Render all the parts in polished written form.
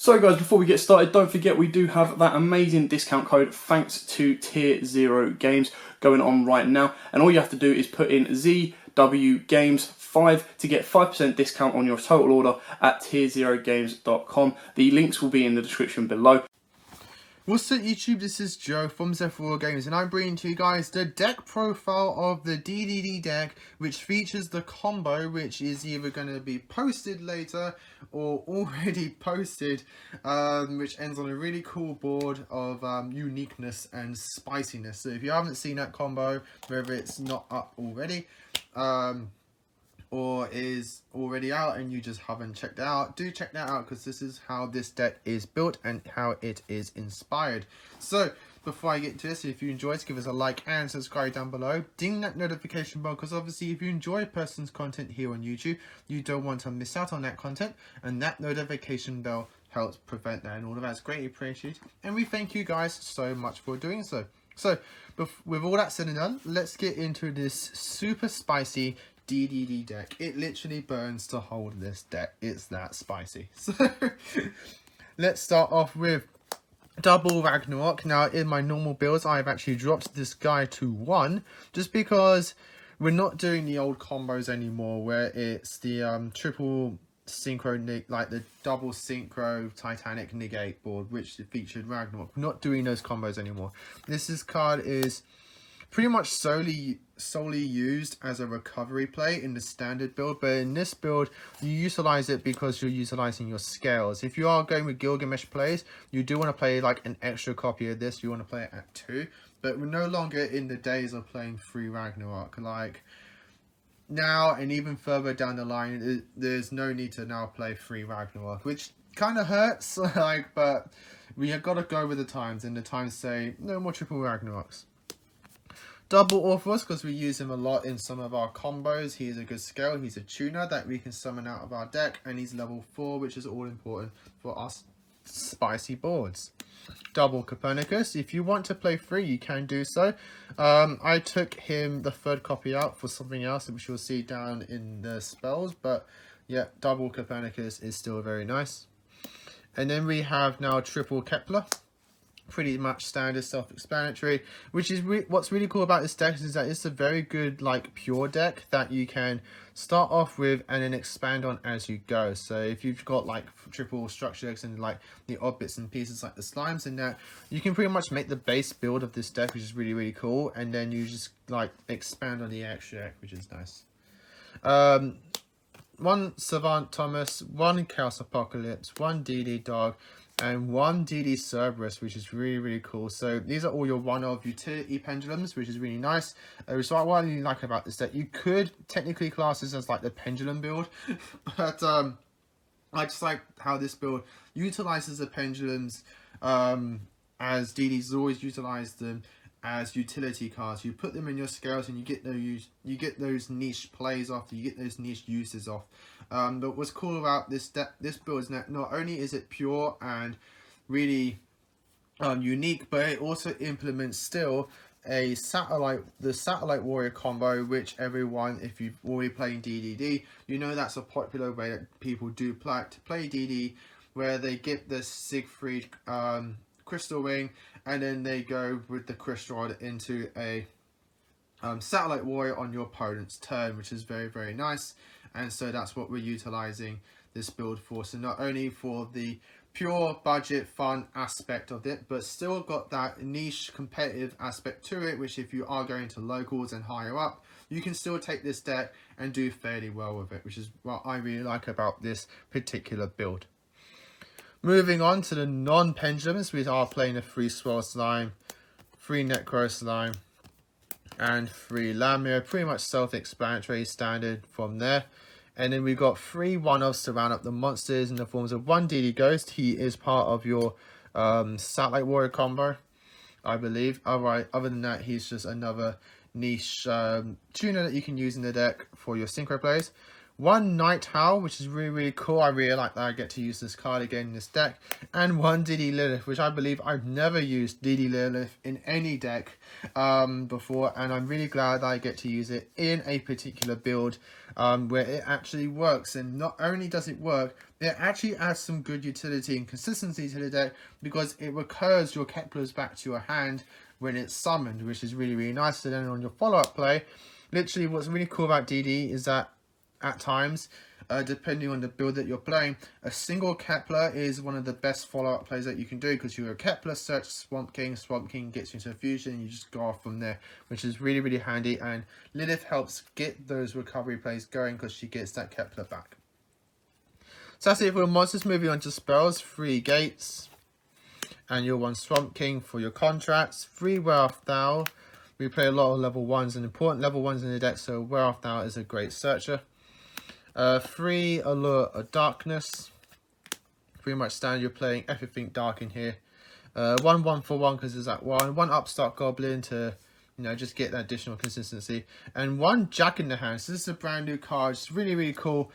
So guys, before we get started, don't forget we do have that amazing discount code thanks to Tier 0 Games going on right now. And all you have to do is put in ZW Games 5 to get 5% discount on your total order at tier0games.com. The links will be in the description below. What's up YouTube, this is Joe from Z4 Games and I'm bringing to you guys the deck profile of the DDD deck, which features the combo which is either going to be posted later or already posted, which ends on a really cool board of uniqueness and spiciness. So if you haven't seen that combo, whether it's not up already, or is already out and you just haven't checked it out, do check that out because this is how this deck is built and how it is inspired. So before I get to this, if you enjoyed, give us a like and subscribe down below. Ding that notification bell because obviously if you enjoy a person's content here on YouTube, you don't want to miss out on that content, and that notification bell helps prevent that, and all of that's greatly appreciated and we thank you guys so much for doing so. So with all that said and done, let's get into this super spicy DDD deck. It literally burns to hold this deck. It's that spicy. So let's start off with double Ragnarok. Now in my normal builds I've actually dropped this guy to 1 just because we're not doing the old combos anymore where it's the triple synchro, like the double synchro Titanic negate board which featured Ragnarok. We're not doing those combos anymore. This card is pretty much solely used as a recovery play in the standard build, but in this build you utilize it because you're utilizing your scales. If you are going with Gilgamesh plays, you do want to play like an extra copy of this. You want to play it at 2, but we're no longer in the days of playing 3 Ragnarok. Like now and even further down the line, there's no need to now play 3 Ragnarok, which kind of hurts, like, but we have got to go with the times, and the times say no more triple Ragnaroks. Double Orpheus, because we use him a lot in some of our combos. He's a good scale, he's a tuner that we can summon out of our deck, and he's level 4, which is all important for us spicy boards. Double Copernicus, if you want to play 3 you can do so. I took him the 3rd copy out for something else which you'll see down in the spells, but yeah, double Copernicus is still very nice. And then we have now triple Kepler. Pretty much standard, self-explanatory, which is what's really cool about this deck is that it's a very good like pure deck that you can start off with and then expand on as you go. So if you've got like triple structure decks and like the odd bits and pieces like the slimes and that, you can pretty much make the base build of this deck, which is really cool, and then you just like expand on the extra deck, which is nice. 1 Savant Thomas, 1 Chaos Apocalypse, 1 DD Dog, and 1 DD Cerberus, which is really cool. So these are all your one-of utility pendulums, which is really nice. So what I really like about this deck, you could technically class this as like the pendulum build, but I just like how this build utilizes the pendulums as DD's always utilized them as utility cards. You put them in your scales and you get those niche plays off, you get those niche uses off. But what's cool about this build is that not only is it pure and really unique, but it also implements still the satellite warrior combo, which everyone, if you've already played DDD, you know that's a popular way that people do play DD, where they get the Siegfried crystal ring and then they go with the crystal rod into a satellite warrior on your opponent's turn, which is very nice. And so that's what we're utilizing this build for. So not only for the pure budget fun aspect of it, but still got that niche competitive aspect to it, which if you are going to locals and higher up, you can still take this deck and do fairly well with it, which is what I really like about this particular build. Moving on to the non-pendulums, we are playing a 3 Swirl Slime, 3 Necro Slime, and 3 Lamia. Pretty much self-explanatory, standard from there. And then we've got 3 one-offs to round up the monsters in the forms of 1 DD Ghost. He is part of your Satellite Warrior combo, I believe. Alright, other than that, he's just another niche tuner that you can use in the deck for your synchro plays. 1 Night Howl, which is really cool. I really like that I get to use this card again in this deck. And 1 DD Lilith, which I believe I've never used DD Lilith in any deck before. And I'm really glad that I get to use it in a particular build where it actually works. And not only does it work, it actually adds some good utility and consistency to the deck because it recurs your Keplers back to your hand when it's summoned, which is really nice. So then on your follow-up play, literally what's really cool about DD is that at times, depending on the build that you're playing, a single Kepler is one of the best follow-up plays that you can do because you're a Kepler, search Swamp King gets you into a fusion, and you just go off from there, which is really handy. And Lilith helps get those recovery plays going because she gets that Kepler back. So that's it for the monsters. Moving on to spells. 3 gates, and your 1 Swamp King for your contracts. 3 Wealth Thou. We play a lot of level 1s and important level 1s in the deck, so Wealth Thou is a great searcher. 3 Allure of Darkness. Pretty much standard, you're playing everything dark in here. 1 for 1 because there's that 1 Upstart Goblin to, you know, just get that additional consistency. And 1 Jack in the Hand. So this is a brand new card. It's really cool.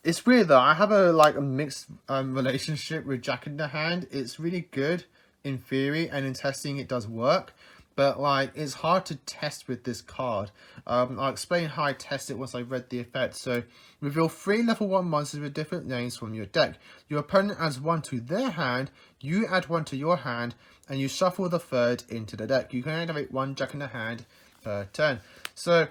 It's weird though. I have a mixed relationship with Jack in the Hand. It's really good in theory, and in testing it does work. But like, it's hard to test with this card. I'll explain how I test it once I've read the effect. So, reveal 3 level 1 monsters with different names from your deck. Your opponent adds 1 to their hand, you add 1 to your hand, and you shuffle the 3rd into the deck. You can activate 1 Jack in the Hand per turn. So,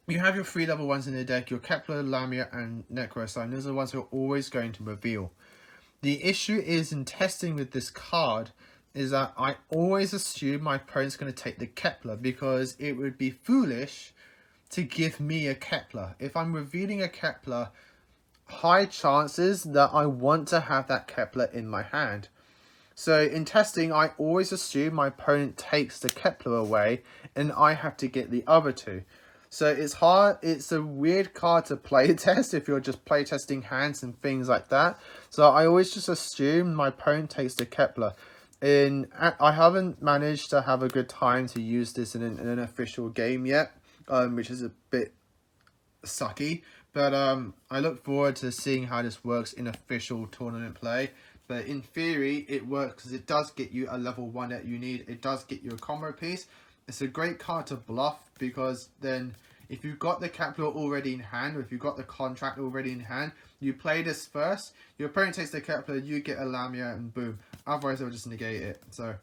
you have your 3 level 1s in the deck, your Kepler, Lamia, and Necrosine. Those are the ones you're always going to reveal. The issue is in testing with this card, is that I always assume my opponent's going to take the Kepler because it would be foolish to give me a Kepler. If I'm revealing a Kepler, high chances that I want to have that Kepler in my hand. So in testing, I always assume my opponent takes the Kepler away and I have to get the other 2. So it's hard, it's a weird card to play test if you're just play testing hands and things like that. So I always just assume my opponent takes the Kepler. I haven't managed to have a good time to use this in an official game yet, which is a bit sucky. But I look forward to seeing how this works in official tournament play. But in theory, it works because it does get you a level 1 that you need. It does get you a combo piece. It's a great card to bluff because then if you've got the Kepler already in hand, or if you've got the contract already in hand, you play this first, your opponent takes the Kepler, you get a Lamia, and boom. Otherwise, they'll just negate it. So,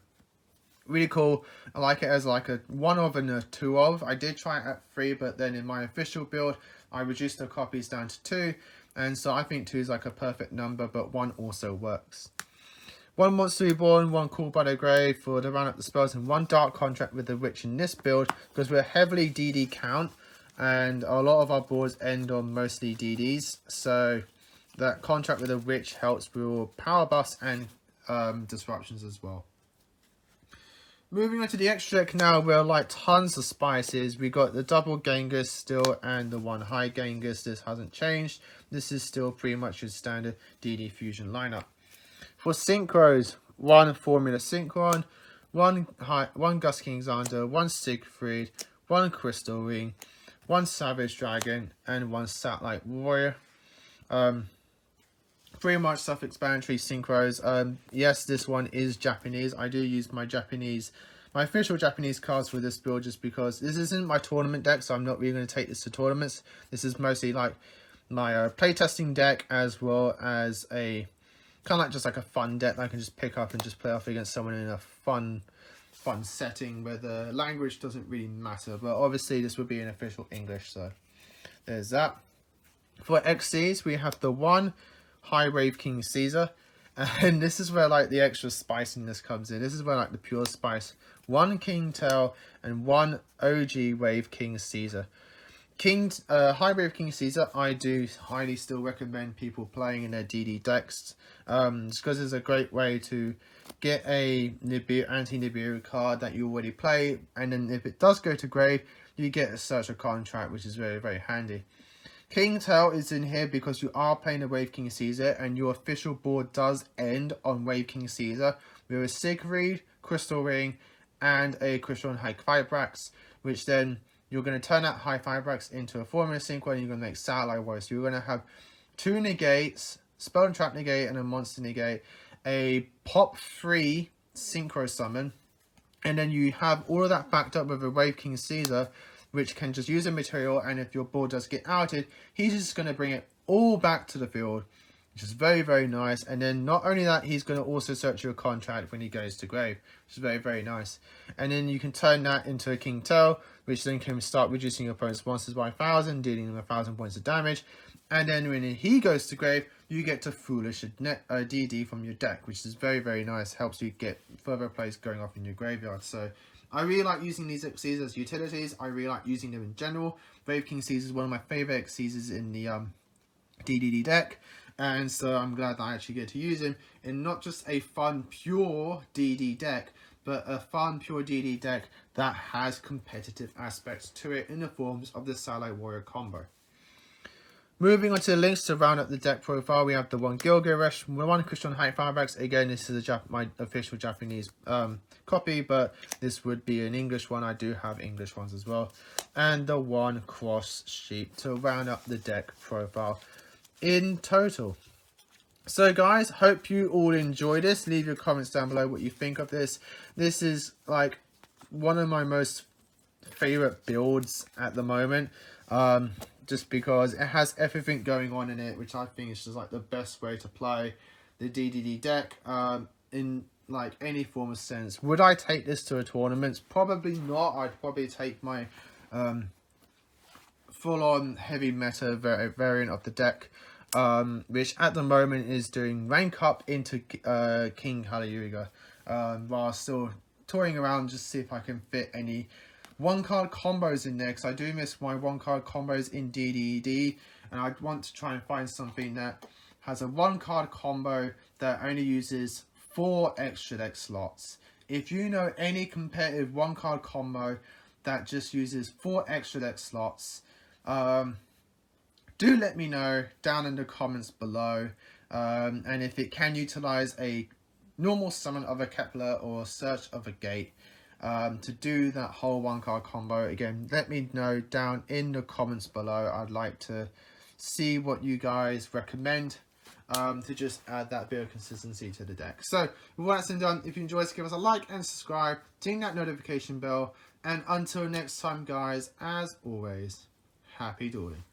really cool. I like it as like a 1 of and a 2 of. I did try it at 3, but then in my official build, I reduced the copies down to 2. And so I think 2 is like a perfect number, but 1 also works. 1 Monster Reborn, 1 Called by the Grave for to round up the spells, and 1 Dark Contract with the Witch in this build, because we're heavily DD count, and a lot of our boards end on mostly DDs, so that Contract with the Witch helps with power buffs and disruptions as well. Moving on to the extra deck now, we're like tons of spices. We got the double Genghis still and the 1 high Genghis. This hasn't changed. This is still pretty much your standard DD fusion lineup. For synchros, 1 Formula Synchron, 1 Gus King Xander, 1 Siegfried, 1 Crystal Ring, 1 Savage Dragon, and 1 Satellite Warrior. Pretty much self-explanatory synchros. Yes, this one is Japanese. I do use my official Japanese cards for this build just because this isn't my tournament deck, so I'm not really going to take this to tournaments. This is mostly like my playtesting deck, as well as a kind of like just like a fun deck that I can just pick up and just play off against someone in a fun setting where the language doesn't really matter. But obviously this would be in official English, so there's that. For XCs, we have the 1 High Wave King Caesar, and this is where like the extra spiciness comes in. This is where like the pure spice. 1 King Tail and 1 OG Wave King Caesar. High Wave King Caesar, I do highly still recommend people playing in their DD decks, just because it's a great way to get a anti-Nibiru card that you already play, and then if it does go to grave, you get a Search of Contract, which is very handy. King Tail is in here because you are playing a Wave King Caesar, and your official board does end on Wave King Caesar with a Siegfried, Crystal Ring, and a Crystal and High Vibrax, which then you're going to turn that High Fibrax into a Formula Synchro, and you're going to make Satellite Warrior. So you're going to have 2 negates, Spell and Trap negate, and a Monster negate, a Pop 3 Synchro Summon, and then you have all of that backed up with a Wave King Caesar, which can just use a material, and if your board does get outed, he's just going to bring it all back to the field, which is very, very nice. And then not only that, he's going to also search your contract when he goes to grave, which is very, very nice. And then you can turn that into a King Tail, which then can start reducing your opponent's monsters by 1,000, dealing them 1,000 points of damage. And then when he goes to grave, you get to Foolish DD from your deck, which is very, very nice. Helps you get further plays going off in your graveyard. So I really like using these Xyzs as utilities. I really like using them in general. Wave King Caesar is one of my favorite Xyzs in the DDD deck. And so I'm glad that I actually get to use him in not just a fun, pure DD deck, but a fun, pure DD deck that has competitive aspects to it in the forms of the Satellite Warrior combo. Moving on to the links to round up the deck profile, we have the one Yugioh, one Christian High Fibrax. Again, this is my official Japanese copy, but this would be an English one. I do have English ones as well. And the one Cross Sheep to round up the deck profile in total. So guys, hope you all enjoy this. Leave your comments down below what you think of this. This is like one of my most favorite builds at the moment. Just because it has everything going on in it, which I think is just like the best way to play the DDD deck in like any form of sense. Would I take this to a tournament? Probably not. I'd probably take my full-on heavy meta variant of the deck, which at the moment is doing rank up into King Hallelujah, while still toying around just to see if I can fit any one-card combos in there, because I do miss my one-card combos in DDD, and I want to try and find something that has a one-card combo that only uses 4 extra deck slots. If you know any competitive one-card combo that just uses 4 extra deck slots, do let me know down in the comments below, and if it can utilize a normal summon of a Kepler or search of a gate, to do that whole one-card combo. Again, let me know down in the comments below. I'd like to see what you guys recommend to just add that bit of consistency to the deck. So with all that's been done, if you enjoyed this, give us a like and subscribe, ding that notification bell, and until next time guys, as always, happy dueling.